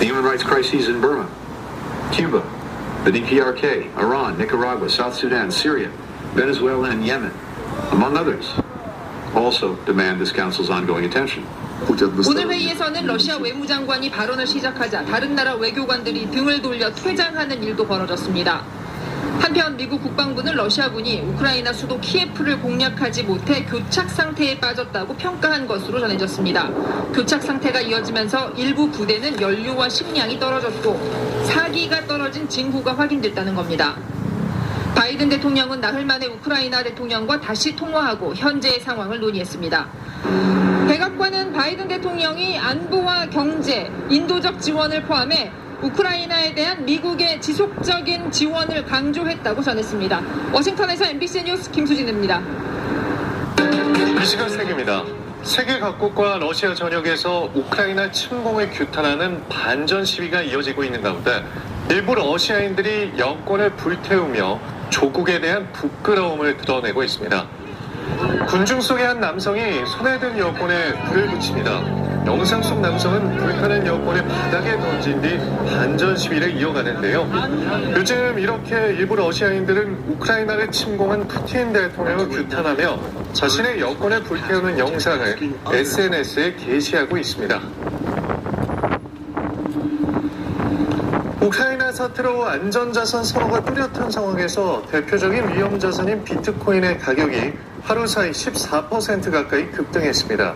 the human rights crises in Burma, Cuba, the DPRK, Iran, Nicaragua, South Sudan, Syria, Venezuela, and Yemen, among others, also demand this Council's ongoing attention. 오늘 회의에서는 러시아 외무장관이 발언을 시작하자 다른 나라 외교관들이 등을 돌려 퇴장하는 일도 벌어졌습니다. 한편 미국 국방부는 러시아군이 우크라이나 수도 키예프를 공략하지 못해 교착 상태에 빠졌다고 평가한 것으로 전해졌습니다. 교착 상태가 이어지면서 일부 부대는 연료와 식량이 떨어졌고 사기가 떨어진 징후가 확인됐다는 겁니다. 바이든 대통령은 나흘 만에 우크라이나 대통령과 다시 통화하고 현재의 상황을 논의했습니다. 백악관은 바이든 대통령이 안보와 경제, 인도적 지원을 포함해 우크라이나에 대한 미국의 지속적인 지원을 강조했다고 전했습니다. 워싱턴에서 MBC 뉴스 김수진입니다. 이 시각 세계입니다. 세계 각국과 러시아 전역에서 우크라이나 침공을 규탄하는 반전 시위가 이어지고 있는 가운데 일부 러시아인들이 여권을 불태우며 조국에 대한 부끄러움을 드러내고 있습니다. 군중 속의 한 남성이 손에 든 여권에 불을 붙입니다. 영상 속 남성은 불타는 여권을 바닥에 던진 뒤 반전 시위를 이어가는데요. 요즘 이렇게 일부 러시아인들은 우크라이나를 침공한 푸틴 대통령을 규탄하며 자신의 여권을 불태우는 영상을 SNS에 게시하고 있습니다. 우크라이나 사태로 안전자산 선호가 뚜렷한 상황에서 대표적인 위험자산인 비트코인의 가격이 하루 사이 14% 가까이 급등했습니다.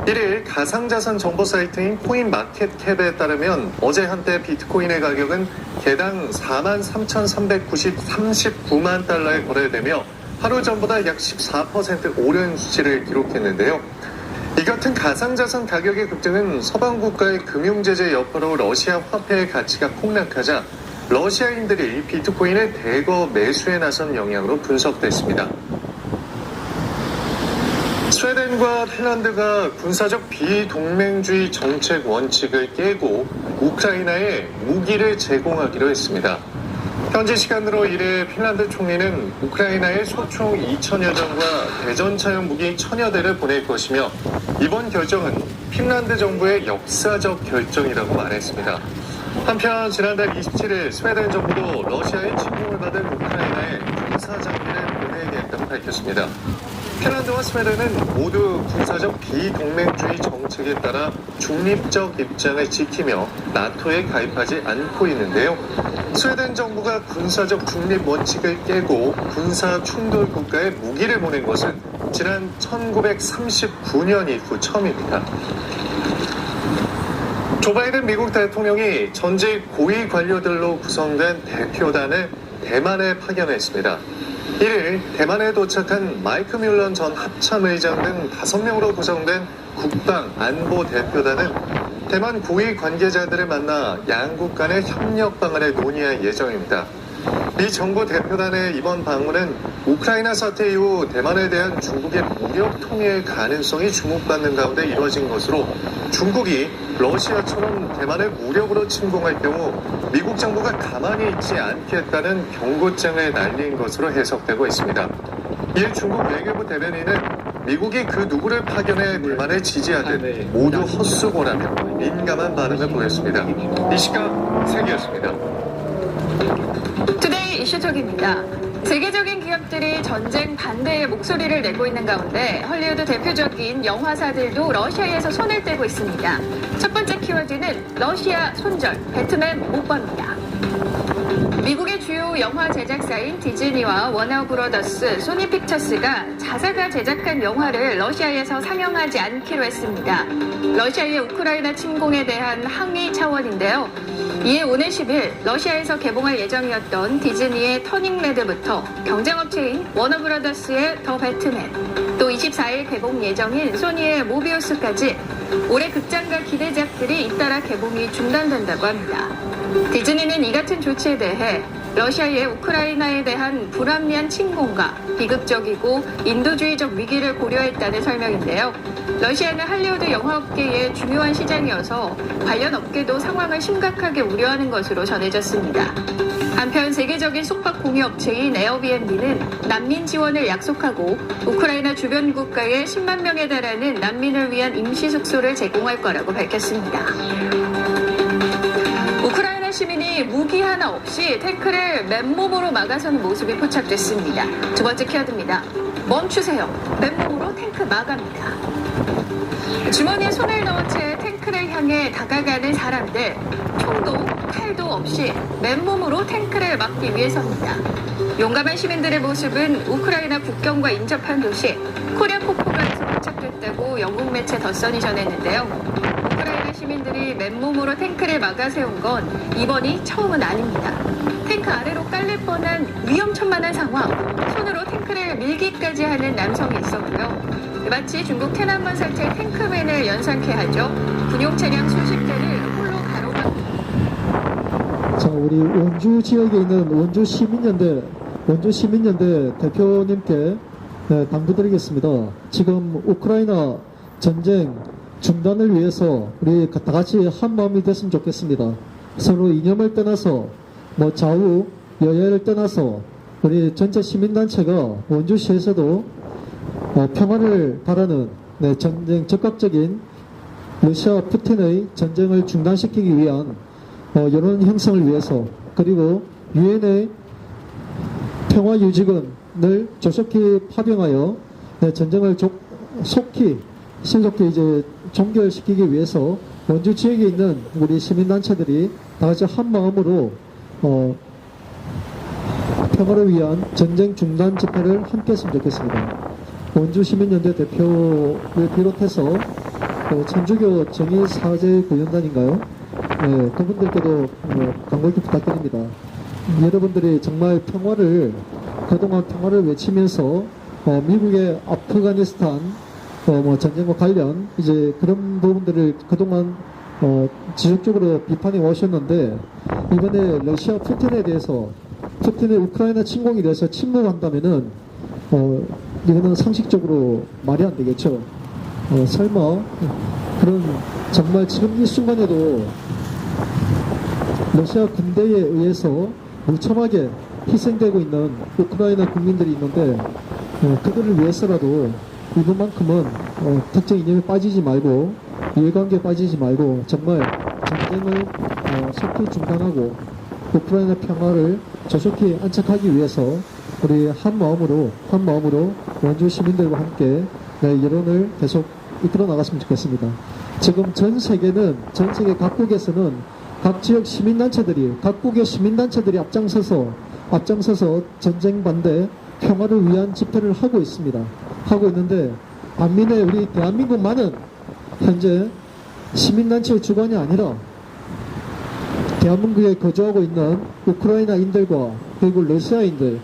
1일 가상자산 정보 사이트인 코인마켓캡에 따르면 어제 한때 비트코인의 가격은 개당 43,339만 달러에 거래되며 하루 전보다 약 14% 오른 수치를 기록했는데요. 이 같은 가상자산 가격의 급등은 서방 국가의 금융제재 여파로 러시아 화폐의 가치가 폭락하자 러시아인들이 비트코인을 대거 매수해 나선 영향으로 분석됐습니다. 스웨덴과 핀란드가 군사적 비동맹주의 정책 원칙을 깨고 우크라이나에 무기를 제공하기로 했습니다. 현지 시간으로 1일 핀란드 총리는 우크라이나에 소총 2천여 정과 대전차용 무기 1,000여 대를 보낼 것이며 이번 결정은 핀란드 정부의 역사적 결정이라고 말했습니다. 한편 지난달 27일 스웨덴 정부도 러시아의 침공을 받은 우크라이나에 군사 장비를 보내겠다고 밝혔습니다. 핀란드와 스웨덴은 모두 군사적 비동맹주의 정책에 따라 중립적 입장을 지키며 나토에 가입하지 않고 있는데요. 스웨덴 정부가 군사적 중립 원칙을 깨고 군사 충돌 국가에 무기를 보낸 것은 지난 1939년 이후 처음입니다. 조 바이든 미국 대통령이 전직 고위 관료들로 구성된 대표단을 대만에 파견했습니다. 1일 대만에 도착한 마이크 뮬런 전 합참의장 등 5명으로 구성된 국방 안보 대표단은 대만 고위 관계자들을 만나 양국 간의 협력 방안을 논의할 예정입니다. 미 정부 대표단의 이번 방문은 우크라이나 사태 이후 대만에 대한 중국의 무력 통일 가능성이 주목받는 가운데 이루어진 것으로 중국이 러시아처럼 대만을 무력으로 침공할 경우 미국 정부가 가만히 있지 않겠다는 경고장을 날린 것으로 해석되고 있습니다. 이에 중국 외교부 대변인은 미국이 그 누구를 파견해 대만을 지지하듯 모두 헛수고라며 민감한 반응을 보였습니다. 이 시각 세계였습니다. 투데이 이슈톡입니다. 세계적인 기업들이 전쟁 반대의 목소리를 내고 있는 가운데 헐리우드 대표적인 영화사들도 러시아에서 손을 떼고 있습니다. 첫 번째 키워드는 러시아 손절, 배트맨 못 봅니다. 미국의 주요 영화 제작사인 디즈니와 워너브로더스, 소니픽처스가 자사가 제작한 영화를 러시아에서 상영하지 않기로 했습니다. 러시아의 우크라이나 침공에 대한 항의 차원인데요. 이에 오늘 10일 러시아에서 개봉할 예정이었던 디즈니의 터닝레드부터 경쟁업체인 워너브로더스의 더 배트맨, 또 24일 개봉 예정인 소니의 모비우스까지 올해 극장과 기대작들이 잇따라 개봉이 중단된다고 합니다. 디즈니는 이 같은 조치에 대해 러시아의 우크라이나에 대한 불합리한 침공과 비극적이고 인도주의적 위기를 고려했다는 설명인데요. 러시아는 할리우드 영화업계의 중요한 시장이어서 관련 업계도 상황을 심각하게 우려하는 것으로 전해졌습니다. 한편 세계적인 숙박 공유업체인 에어비앤비는 난민 지원을 약속하고 우크라이나 주변 국가에 10만 명에 달하는 난민을 위한 임시 숙소를 제공할 거라고 밝혔습니다. 없이 태클을 맨몸으로 막아서는 모습이 포착됐습니다. 두 번째 키워드입니다. 멈추세요. 맨몸으로 탱크 막아입니다. 주머니에 손을 넣은 채 탱크를 향해 다가가는 사람들. 총도 칼도 없이 맨몸으로 탱크를 막기 위해서입니다. 용감한 시민들의 모습은 우크라이나 국경과 인접한 도시 코리아코포가에서 포착됐다고 영국 매체 더선이 전했는데요. 우크라이나 시민들이 맨몸으로 탱크를 막아 세운 건 이번이 처음은 아닙니다. 탱크 아래로 깔릴 뻔한 위험천만한 상황, 손으로 탱크를 밀기까지 하는 남성이 있었고요. 마치 중국 테난먼 사태 탱크맨을 연상케 하죠. 군용 차량 수십 대를 홀로 가로막고. 자, 우리 원주 지역에 있는 원주 시민연대 대표님께 당부드리겠습니다. 지금 우크라이나 전쟁 중단을 위해서 우리 다 같이 한 마음이 됐으면 좋겠습니다. 서로 이념을 떠나서 좌우 여야를 떠나서 우리 전체 시민단체가 원주시에서도 평화를 바라는 전쟁 적극적인 러시아 푸틴의 전쟁을 중단시키기 위한 여론 형성을 위해서, 그리고 유엔의 평화 유지군을 조속히 파병하여 전쟁을 신속히 이제 종결시키기 위해서 원주 지역에 있는 우리 시민단체들이 다 같이 한 마음으로 평화를 위한 전쟁 중단 집회를 함께 했으면 좋겠습니다. 원주 시민연대 대표를 비롯해서 천주교 정의사제구연단인가요? 네, 그분들께도 간곡히 부탁드립니다. 여러분들이 정말 그동안 평화를 외치면서 미국의 아프가니스탄 전쟁과 관련 이제 그런 부분들을 그동안 지속적으로 비판해 오셨는데, 이번에 러시아 푸틴의 우크라이나 침공에 대해서 침묵한다면은 이거는 상식적으로 말이 안 되겠죠. 설마 그런 정말 지금 이 순간에도 러시아 군대에 의해서 무참하게 희생되고 있는 우크라이나 국민들이 있는데 그들을 위해서라도 이번만큼은 특정 이념에 빠지지 말고 이해관계에 빠지지 말고 정말 전쟁을 속히 중단하고 우크라이나 평화를 조속히 안착하기 위해서 우리 한 마음으로 원주 시민들과 함께 여론을 계속 이끌어 나갔으면 좋겠습니다. 지금 전 세계 각국에서는 각 지역 시민단체들이, 각국의 시민단체들이 앞장서서 전쟁 반대 평화를 위한 집회를 하고 있는데 반면에 우리 대한민국만은 현재 시민단체의 주관이 아니라 대한민국에 거주하고 있는 우크라이나인들과 그리고 러시아인들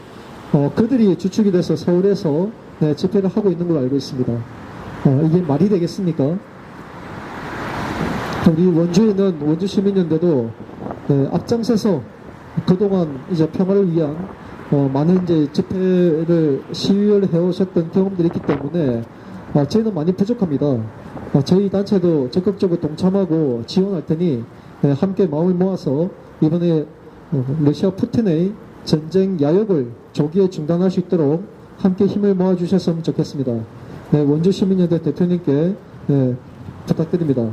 그들이 주축이 돼서 서울에서 집회를 하고 있는 걸로 알고 있습니다. 이게 말이 되겠습니까? 우리 원주에는 원주 시민연대도 앞장서서 그동안 이제 평화를 위한 많은 이제 집회를 시위를 해오셨던 경험들이 있기 때문에 저희는 많이 부족합니다. 저희 단체도 적극적으로 동참하고 지원할 테니 함께 마음을 모아서 이번에 러시아 푸틴의 전쟁 야욕을 조기에 중단할 수 있도록 함께 힘을 모아주셨으면 좋겠습니다. 원주 시민연대 대표님께 부탁드립니다.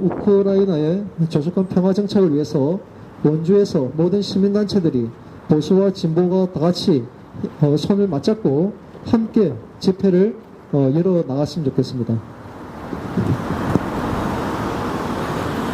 우크라이나의 조속한 평화 정착을 위해서 원주에서 모든 시민단체들이 보수와 진보가 다 같이 손을 맞잡고 함께 집회를 열어 나갔으면 좋겠습니다.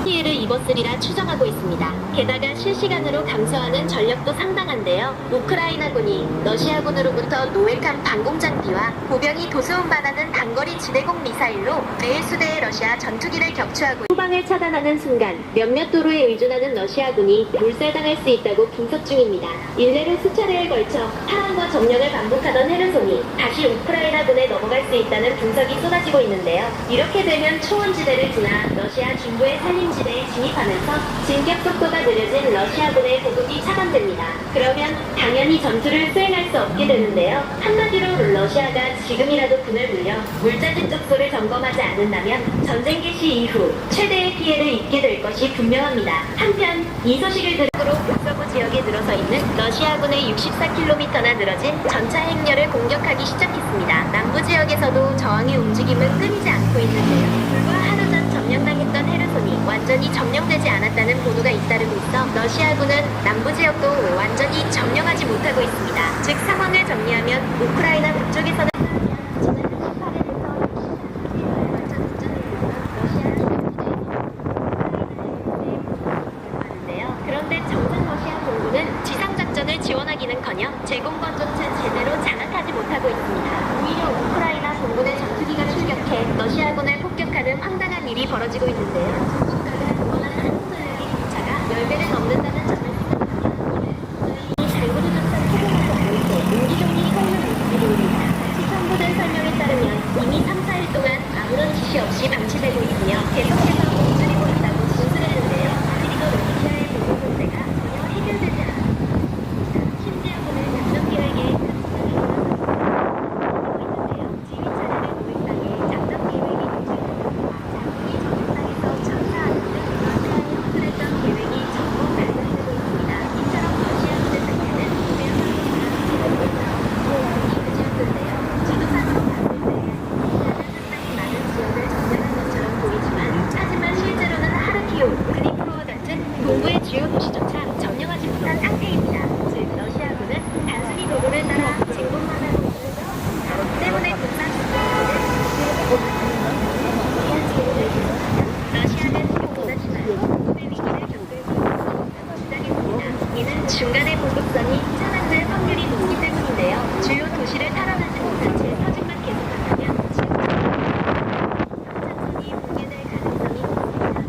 피해를 입었으리라 추정하고 있습니다. 게다가 실시간으로 감소하는 전력도 상당한데요. 우크라이나군이 러시아군으로부터 노획한 방공장비와 보병이 도수운반하는 단거리 지대공 미사일로 매일 수대의 러시아 전투기를 격추하고 후방을 차단하는 순간 몇몇 도로에 의존하는 러시아군이 몰살당할 수 있다고 분석 중입니다. 일례로 수차례에 걸쳐 탈환과 점령을 반복하던 헤르손이 다시 우크라이나군에 넘어갈 수 있다는 분석이 쏟아지고 있는데요. 이렇게 되면 초원지대를 지나 러시아 중부의 산림지대에 진입하면서 진격 속도가 느려진 러시아군의 보급이 차단됩니다. 그러면 당연히 전투를 수행할 수 없게 되는데요. 한마디로 러시아가 지금이라도 군을 물려 물자지 쪽소를 점검하지 않는다면 전쟁 개시 이후 최대의 피해를 입게 될 것이 분명합니다. 한편 이 소식을 들으로 북서부 지역에 늘어서 있는 러시아군의 64km나 늘어진 전차 행렬을 공격하기 시작했습니다. 남부 지역에서도 저항의 움직임은 끊이지 않고 있는데요. 불과 하루 전 점령당했던 헤르손이 완전히 점령되지 않았다는 보도가 잇따르고 있어 러시아군은 남부 지역도 완전히 점령하지 못하고 있습니다. 즉 상황을 정리하면 우크라이나 북쪽에서는 그런데 정상 러시아 공군은 지상작전을 지원하기는커녕 제공권조차 제대로 장악하지 못하고 있습니다. 오히려 우크라이나 공군의 전투기가 출격해 러시아군을 폭격하는 황당한 일이 벌어지고 있는데요. 한국전력의 기차가 10배를 넘는다는 점을 생각하면 이 잘못 조작한 소금에서 보이고 인기종이 서울을 움직입니다. 시청보된 설명에 따르면 이미 3-4일 동안 아무런 지시 없이 방치되고 있으며 계속해서 멈추리고 있다고 진술했는데요. 그리고 러시아의 보복 문제가 전혀 해결되지 않았습니다. 심지어 오늘 작전 계획에 지휘 차량의 모임당에 작전 계획이 자국이 적용당에서 전사하는 등 러시아의 허술했던 계획이 전부 발견되고 있습니다. 이처럼 러시아군의 상태는 지도상으로 봤을 때 상당히 많은 지역을 점령한 것처럼 보이지만 하지만 실제로는 하르키우, 드니프로와 같은 동부의 주요 도시조차 점령하지 못한 상태입니다. 즉 러시아군은 단순히 도로를 따라 진군만 하고 있는 때문에 군사 러시아는 지금보다지만 공급의 위기를 겪고 있다고 주장했습니다. 이는 중간의 보급선이 차단될 확률이 높기 때문인데요. 주요 도시를 탈환하지 못한 채 서직만 계속한다면 경착선이 붕괴될 가능성이 있습니다.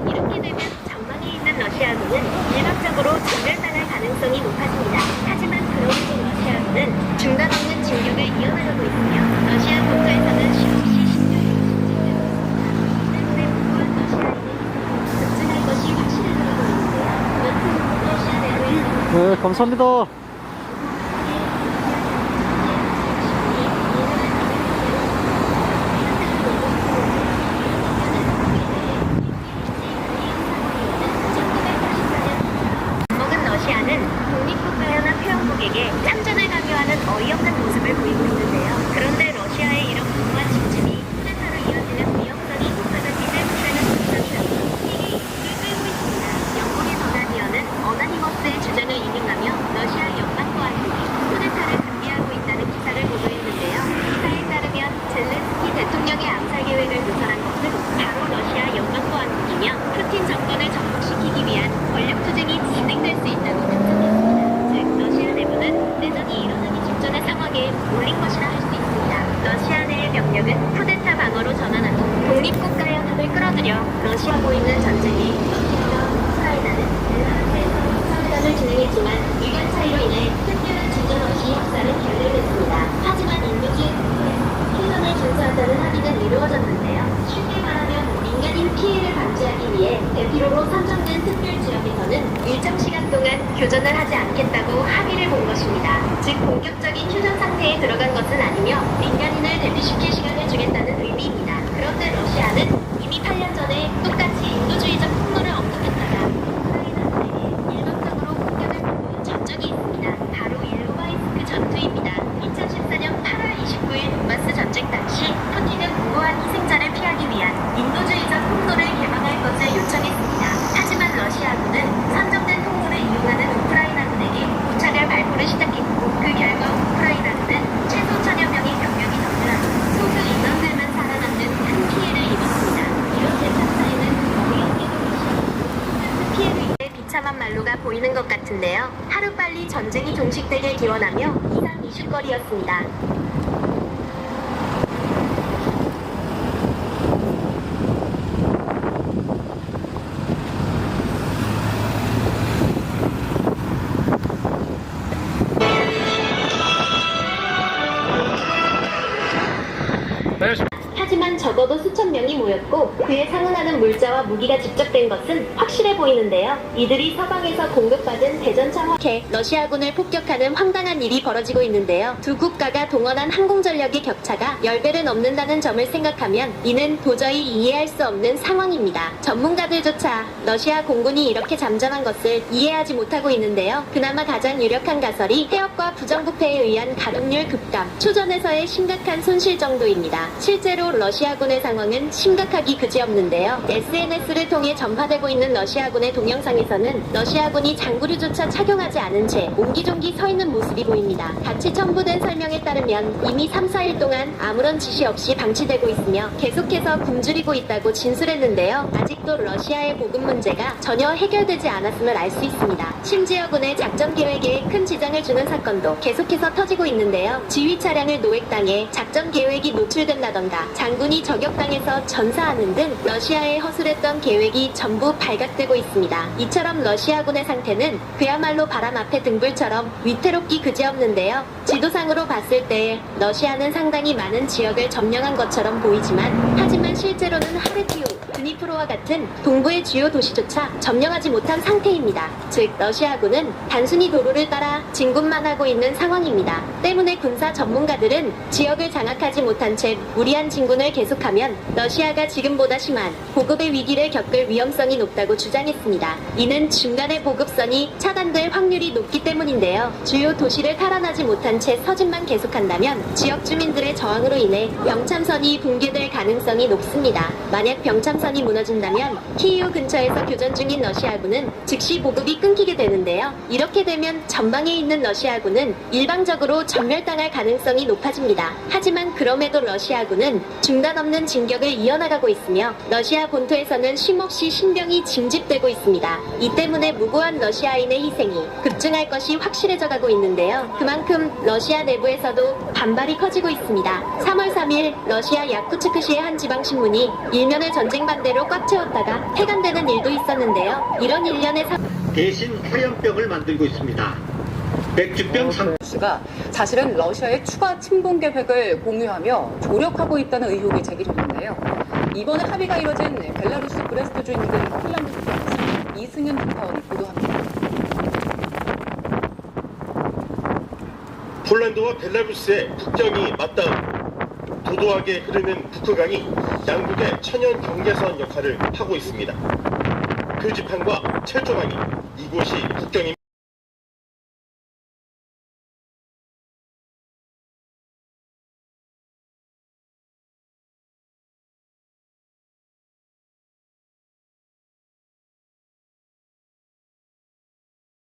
이렇게 되면 전방에 있는 러시아군은 일방적으로 진멸당할 가능성이 높아집니다. 하지만 그럼에도 러시아군은 중단 없는 진격을 이어나가고 있으며 러시아 본토에서는 쉼없이 신경이 진진되고 있습니다. 때문에 무고한 러시아인의 희생이 급증할 것이 확실해 보이고 있는데요. 그만큼 러시아 내부에서 네, 감사합니다. 먹은 러시아는 독립국가연합 회원국에게 참전을 강요하는 어이없는 모습을 보이고 있는데요. 그런데 러시아의 이런 무모한 진심이 쿠데타로 이어지는 위험성이 높아졌기 때문이라는 분석이 나와 세계 이슈를 끌고 있습니다. 영국의 더 가디언은 어나니머스의 주장을 인용하며 러시아 연방보안국이 쿠데타를 준비하고 있다는 기사를 보도했는데요. 기사에 따르면 젤렌스키 대통령의 암살 계획을 누설한 것은 바로 러시아 연방보안국이며 푸틴 정권을 정복시키기 위한 권력투쟁이 진행될 수 있다고 분석했습니다. 즉 러시아 내부는 내전이 일어나기 직전의 상황에 몰린 것이라 할 수 있습니다. 러시아 내의 병력은 쿠데타 방어로 전환하고 독립국가연합을 끌어들여 러시아하고 있는 전쟁에 러시아와 우크라이나는 벨라루스에서 상전을 진행했지만 의견 차이로 인해 특별한 진전 없이 협상은 결렬됐습니다. 하지만 인도주의 국가에서 휴전을 준수한다는 합의는 이루어졌는데요. 쉽게 말하면 민간인 피해를 방지하기 위해 대피로로 선정된 특별지역에서는 일정 시간 동안 교전을 하지 않겠다고 합의를 본 것입니다. 즉 본격적인 휴전 상태에 들어간 것은 아니며 민간인을 대피시킬 시간을 주겠다는 의미입니다. 그런데 러시아는 이미 8년 전에 똑같이 인도주의적 폭로를 언급했다가 우크라이나군에게 일방적으로 공격을 받은 전적이 있습니다. 바로 일루바이스크 전투입니다. 2014년 8월 29일 돈바스 전쟁 당시 푸틴은 무고한 희생자를 피하기 위한 인도주의적 통로를 개방할 것을 요청했습니다. 하지만 러시아군은 선정된 통로를 이용하는 우크라이나군에게 무차별 발포를 시작했고 그 결과 우크라이나군은 최소 1000여 명의 병력이 전멸하고 소수 인원들만 살아남는 큰 피해를 입었습니다. 이런 대참사에는 어이없게도 러시아군은 피해로 인해 비참한 말로가 보이는 것 같은데요. 하루빨리 전쟁이 종식되길 기원하며 이상 이슈거리였습니다. 하지만 적어도 수천 명이 모였고 그에 상응하는 물자와 무기가 집적된 것은 확실해 보이는데요. 이들이 서방에서 공급받은 대전차 화해 러시아군을 폭격하는 황당한 일이 벌어지고 있는데요. 두 국가가 동원한 항공전력의 격차가 10배를 넘는다는 점을 생각하면 이는 도저히 이해할 수 없는 상황입니다. 전문가들조차 러시아 공군이 이렇게 잠잠한 것을 이해하지 못하고 있는데요. 그나마 가장 유력한 가설이 해역과 부정부패에 의한 가동률 급감, 초전에서의 심각한 손실 정도입니다. 실제로 러시아군의 상황은 심각하기 그지없는데요. SNS를 통해 전파되고 있는 러시아군의 동영상에서는 러시아군이 장구류조차 착용하지 않은 채 옹기종기 서 있는 모습이 보입니다. 같이 첨부된 설명에 따르면 이미 3, 4일 동안 아무런 지시 없이 방치되고 있으며 계속해서 굶주리고 있다고 진술했는데요. 아직도 러시아의 보급 문제가 전혀 해결되지 않았음을 알 수 있습니다. 심지어 군의 작전 계획에 큰 지장을 주는 사건도 계속해서 터지고 있는데요. 지휘 차량을 노획당해 작전 계획이 노출된다던가 장군이 저격당해서 전사하는 등 러시아의 허술했던 계획이 전부 발각되고 있습니다. 이처럼 러시아군의 상태는 그야말로 바람 앞에 등불처럼 위태롭기 그지없는데요. 지도상으로 봤을 때 러시아는 상당히 많은 지역을 점령한 것처럼 보이지만 하지만 실제로는 하르키우, 드니프로와 같은 동부의 주요 도시조차 점령하지 못한 상태입니다. 즉 러시아군은 단순히 도로를 따라 진군만 하고 있는 상황입니다. 때문에 군사 전문가들은 지역을 장악하지 못한 채 무리한 진군을 계속하면 러시아가 지금보다 심한 보급의 위기를 겪을 위험성이 높다고 주장했습니다. 이는 중간에 보급선이 차단될 확률이 높기 때문인데요. 주요 도시를 탈환하지 못한 채 서진만 계속한다면 지역 주민들의 저항으로 인해 병참선이 붕괴될 가능성이 높습니다. 만약 병참선이 무너진다면 키이우 근처에서 교전 중인 러시아군은 즉시 보급이 끊기게 되는데요. 이렇게 되면 전방에 있는 러시아군은 일방적으로 전멸당할 가능성이 높아집니다. 하지만 그럼에도 러시아군은 중단 없는 진격을 이어나가고 있으며 러시아 본토에서는 쉼없이 신병이 징집되고 있습니다. 이 때문에 무고한 러시아인의 희생이 급증할 것이 확실해져 가고 있는데요. 그만큼 러시아 내부에서도 반발이 커지고 있습니다. 3월 3일 러시아 야쿠츠크시의 한 지방신문이 일면을 전쟁 반대로 꽉 채웠다가 폐간되는 일도 있었는데요. 이런 일련의 대신 화염병을 만들고 있습니다. 맥주병 씨가 사실은 러시아의 추가 침공 계획을 공유하며 조력하고 있다는 의혹이 제기됐는데요. 이번에 합의가 이뤄진 벨라루스 브레스트주 인근 핀란드 국경에서 이승현 특파원이 보도합니다. 폴란드와 벨라루스의 국경이 맞닿은 도도하게 흐르는 북크강이 양국의 천연 경계선 역할을 하고 있습니다. 표지판과 철조망이 이곳이 국경입니다.